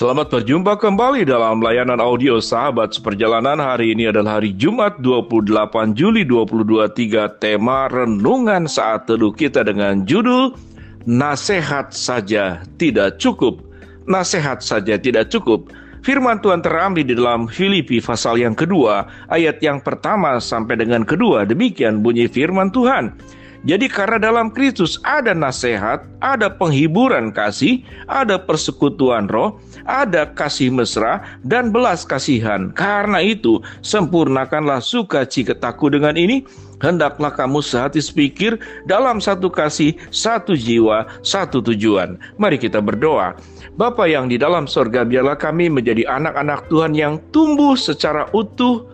Selamat berjumpa kembali dalam layanan audio Sahabat Seperjalanan. Hari ini adalah hari Jumat 28 Juli 2023. Tema renungan saat teduh kita dengan judul Nasihat saja tidak cukup. Nasihat saja tidak cukup. Firman Tuhan terambil di dalam Filipi pasal yang kedua, ayat yang pertama sampai dengan kedua. Demikian bunyi firman Tuhan. Jadi karena dalam Kristus ada nasihat, ada penghiburan kasih, ada persekutuan roh, ada kasih mesra, dan belas kasihan. Karena itu, sempurnakanlah sukacitaku dengan ini. Hendaklah kamu sehati sepikir dalam satu kasih, satu jiwa, satu tujuan. Mari kita berdoa. Bapa yang di dalam sorga, biarlah kami menjadi anak-anak Tuhan yang tumbuh secara utuh,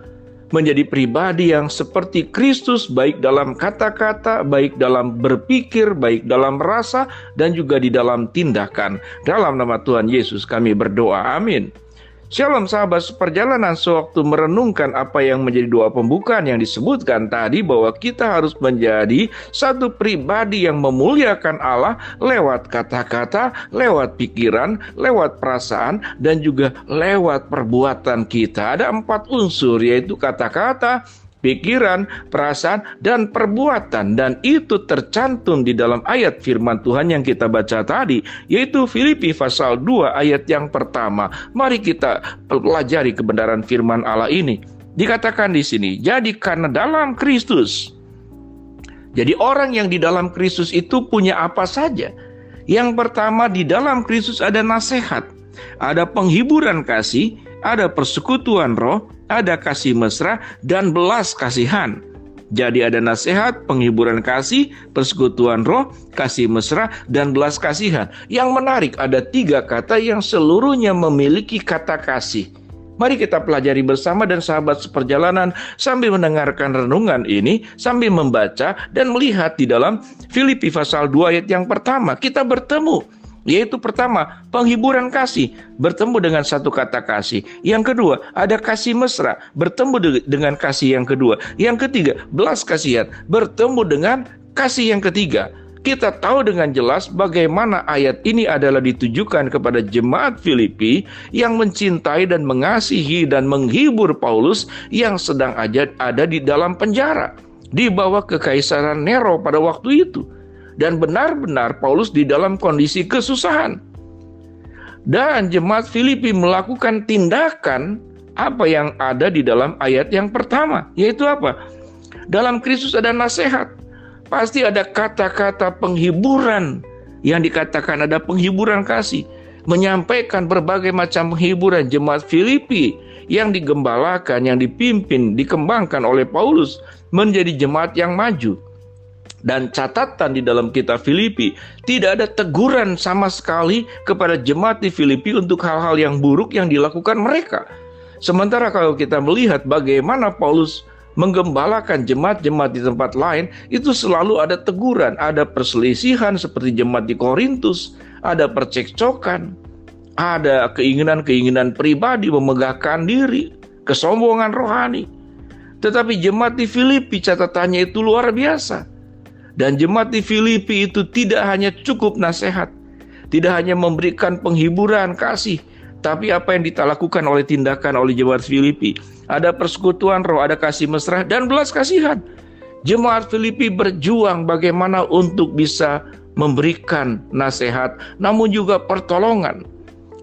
menjadi pribadi yang seperti Kristus, baik dalam kata-kata, baik dalam berpikir, baik dalam rasa, dan juga di dalam tindakan. Dalam nama Tuhan Yesus kami berdoa, amin. Shalom sahabat seperjalanan, sewaktu merenungkan apa yang menjadi doa pembukaan yang disebutkan tadi, bahwa kita harus menjadi satu pribadi yang memuliakan Allah lewat kata-kata, lewat pikiran, lewat perasaan, dan juga lewat perbuatan kita. Ada 4 unsur, yaitu kata-kata, pikiran, perasaan, dan perbuatan. Dan itu tercantum di dalam ayat firman Tuhan yang kita baca tadi, yaitu Filipi pasal 2 ayat yang pertama. Mari kita pelajari kebenaran firman Allah ini. Dikatakan di sini, jadi karena dalam Kristus. Jadi orang yang di dalam Kristus itu punya apa saja? Yang pertama, di dalam Kristus ada nasihat, ada penghiburan kasih, ada persekutuan roh, ada kasih mesra, dan belas kasihan. Jadi ada nasihat, penghiburan kasih, persekutuan roh, kasih mesra, dan belas kasihan. Yang menarik, ada 3 kata yang seluruhnya memiliki kata kasih. Mari kita pelajari bersama dan sahabat seperjalanan sambil mendengarkan renungan ini, sambil membaca dan melihat di dalam Filipi pasal 2 ayat yang pertama. Kita bertemu, yaitu pertama, penghiburan kasih, bertemu dengan satu kata kasih. Yang kedua, ada kasih mesra, bertemu dengan kasih yang kedua. Yang ketiga, belas kasihan, bertemu dengan kasih yang ketiga. Kita tahu dengan jelas bagaimana ayat ini adalah ditujukan kepada jemaat Filipi yang mencintai dan mengasihi dan menghibur Paulus yang sedang ada di dalam penjara, dibawa ke Kekaisaran Nero pada waktu itu. Dan benar-benar Paulus di dalam kondisi kesusahan. Dan jemaat Filipi melakukan tindakan apa yang ada di dalam ayat yang pertama. Yaitu apa? Dalam Kristus ada nasihat. Pasti ada kata-kata penghiburan. Yang dikatakan ada penghiburan kasih. Menyampaikan berbagai macam penghiburan jemaat Filipi yang digembalakan, yang dipimpin, dikembangkan oleh Paulus menjadi jemaat yang maju. Dan catatan di dalam kitab Filipi, tidak ada teguran sama sekali kepada jemaat di Filipi untuk hal-hal yang buruk yang dilakukan mereka. Sementara kalau kita melihat bagaimana Paulus menggembalakan jemaat-jemaat di tempat lain, itu selalu ada teguran, ada perselisihan seperti jemaat di Korintus, ada percekcokan, ada keinginan-keinginan pribadi memegahkan diri, kesombongan rohani. Tetapi jemaat di Filipi catatannya itu luar biasa. Dan jemaat di Filipi itu tidak hanya cukup nasihat, tidak hanya memberikan penghiburan kasih, tapi apa yang dilakukan oleh tindakan oleh jemaat Filipi, ada persekutuan roh, ada kasih mesra, dan belas kasihan. Jemaat Filipi berjuang bagaimana untuk bisa memberikan nasihat, namun juga pertolongan.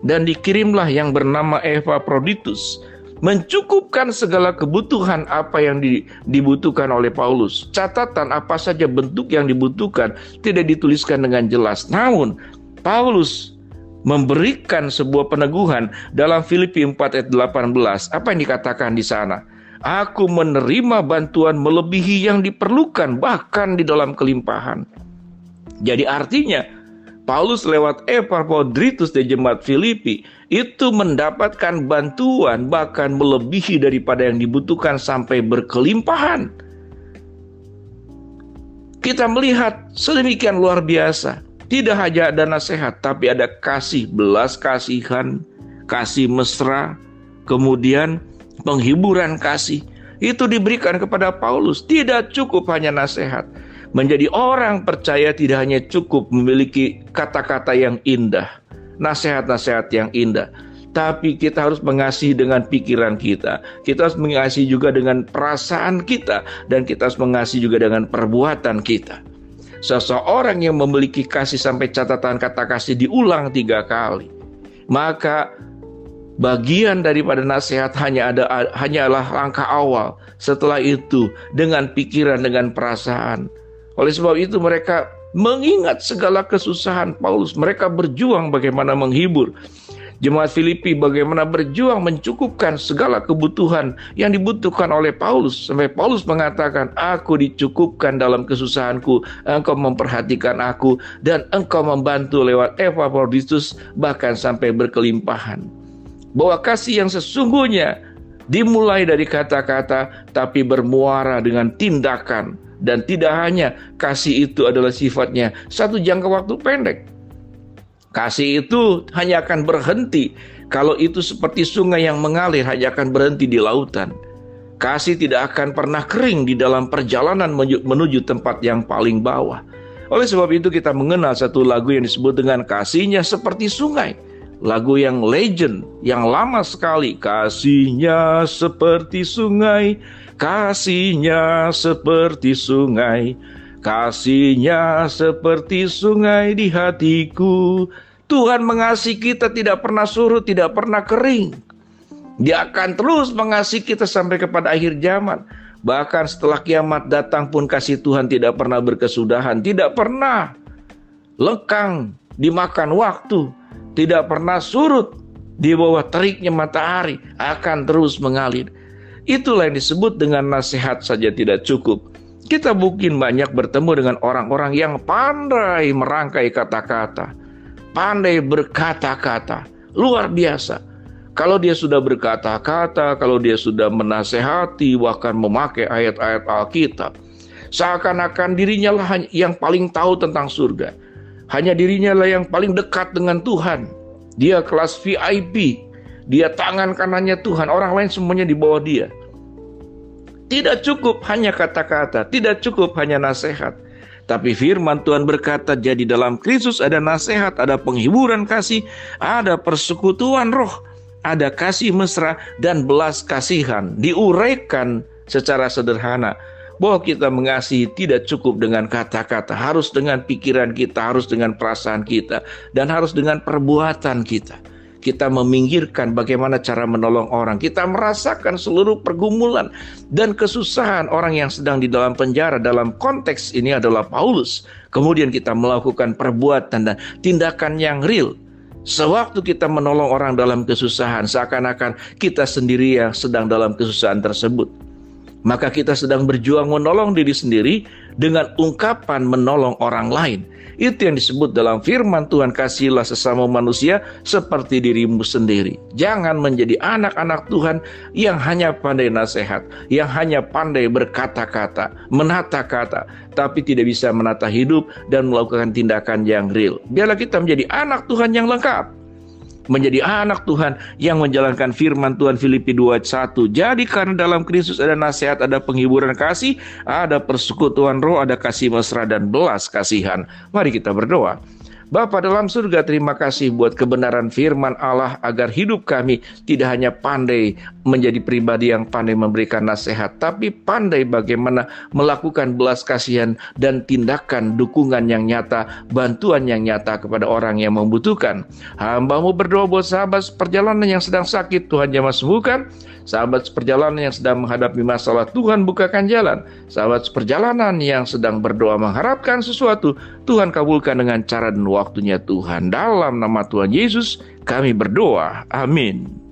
Dan dikirimlah yang bernama Epaphroditus, mencukupkan segala kebutuhan apa yang dibutuhkan oleh Paulus. Catatan apa saja bentuk yang dibutuhkan tidak dituliskan dengan jelas. Namun Paulus memberikan sebuah peneguhan dalam Filipi 4 ayat 18. Apa yang dikatakan di sana? Aku menerima bantuan melebihi yang diperlukan, bahkan di dalam kelimpahan. Jadi artinya Paulus lewat Epaphroditus di jemaat Filipi itu mendapatkan bantuan bahkan melebihi daripada yang dibutuhkan sampai berkelimpahan. Kita melihat sedemikian luar biasa. Tidak hanya ada nasihat, tapi ada kasih, belas kasihan, kasih mesra, kemudian penghiburan kasih. Itu diberikan kepada Paulus. Tidak cukup hanya nasihat. Menjadi orang percaya tidak hanya cukup memiliki kata-kata yang indah, nasihat-nasihat yang indah, tapi kita harus mengasihi dengan pikiran kita. Kita harus mengasihi juga dengan perasaan kita, dan kita harus mengasihi juga dengan perbuatan kita. Seseorang yang memiliki kasih sampai catatan kata kasih diulang 3 kali, maka bagian daripada nasihat hanyalah langkah awal. Setelah itu dengan pikiran, dengan perasaan. Oleh sebab itu mereka mengingat segala kesusahan Paulus. Mereka berjuang bagaimana menghibur jemaat Filipi, bagaimana berjuang mencukupkan segala kebutuhan yang dibutuhkan oleh Paulus. Sampai Paulus mengatakan, aku dicukupkan dalam kesusahanku, engkau memperhatikan aku, dan engkau membantu lewat Epaphroditus, bahkan sampai berkelimpahan. Bahwa kasih yang sesungguhnya dimulai dari kata-kata, tapi bermuara dengan tindakan. Dan tidak hanya kasih itu adalah sifatnya satu jangka waktu pendek. Kasih itu hanya akan berhenti kalau itu seperti sungai yang mengalir, hanya akan berhenti di lautan. Kasih tidak akan pernah kering di dalam perjalanan menuju tempat yang paling bawah. Oleh sebab itu kita mengenal satu lagu yang disebut dengan kasihnya seperti sungai. Lagu yang legend, yang lama sekali. Kasihnya seperti sungai, kasihnya seperti sungai, kasihnya seperti sungai di hatiku. Tuhan mengasihi kita tidak pernah surut, tidak pernah kering. Dia akan terus mengasihi kita sampai kepada akhir zaman. Bahkan setelah kiamat datang pun kasih Tuhan tidak pernah berkesudahan, tidak pernah lekang dimakan waktu, tidak pernah surut di bawah teriknya matahari, akan terus mengalir. Itulah yang disebut dengan nasihat saja tidak cukup. Kita mungkin banyak bertemu dengan orang-orang yang pandai merangkai kata-kata, pandai berkata-kata, luar biasa. Kalau dia sudah berkata-kata, kalau dia sudah menasehati, bahkan memakai ayat-ayat Alkitab, seakan-akan dirinya lah yang paling tahu tentang surga. Hanya dirinya lah yang paling dekat dengan Tuhan. Dia kelas VIP, dia tangan kanannya Tuhan, orang lain semuanya di bawah dia. Tidak cukup hanya kata-kata, tidak cukup hanya nasihat. Tapi firman Tuhan berkata, jadi dalam Kristus ada nasihat, ada penghiburan kasih, ada persekutuan roh, ada kasih mesra dan belas kasihan. Diuraikan secara sederhana bahwa kita mengasihi tidak cukup dengan kata-kata, harus dengan pikiran kita, harus dengan perasaan kita, dan harus dengan perbuatan kita. Kita meminggirkan bagaimana cara menolong orang. Kita merasakan seluruh pergumulan dan kesusahan orang yang sedang di dalam penjara. Dalam konteks ini adalah Paulus. Kemudian kita melakukan perbuatan dan tindakan yang real. Sewaktu kita menolong orang dalam kesusahan, seakan-akan kita sendiri yang sedang dalam kesusahan tersebut. Maka kita sedang berjuang menolong diri sendiri dengan ungkapan menolong orang lain. Itu yang disebut dalam firman Tuhan, kasihilah sesama manusia seperti dirimu sendiri. Jangan menjadi anak-anak Tuhan yang hanya pandai nasihat, yang hanya pandai berkata-kata, menata kata, tapi tidak bisa menata hidup dan melakukan tindakan yang real. Biarlah kita menjadi anak Tuhan yang lengkap, menjadi anak Tuhan yang menjalankan firman Tuhan. Filipi 2:1. Jadi karena dalam Kristus ada nasihat, ada penghiburan kasih, ada persekutuan roh, ada kasih mesra dan belas kasihan. Mari kita berdoa. Bapa dalam surga, terima kasih buat kebenaran firman Allah, agar hidup kami tidak hanya pandai menjadi pribadi yang pandai memberikan nasihat, tapi pandai bagaimana melakukan belas kasihan dan tindakan dukungan yang nyata, bantuan yang nyata kepada orang yang membutuhkan. Hamba-Mu berdoa buat sahabat perjalanan yang sedang sakit, Tuhan jamah sembuhkan. Sahabat seperjalanan yang sedang menghadapi masalah, Tuhan bukakan jalan. Sahabat seperjalanan yang sedang berdoa mengharapkan sesuatu, Tuhan kabulkan dengan cara dan waktunya Tuhan. Dalam nama Tuhan Yesus kami berdoa. Amin.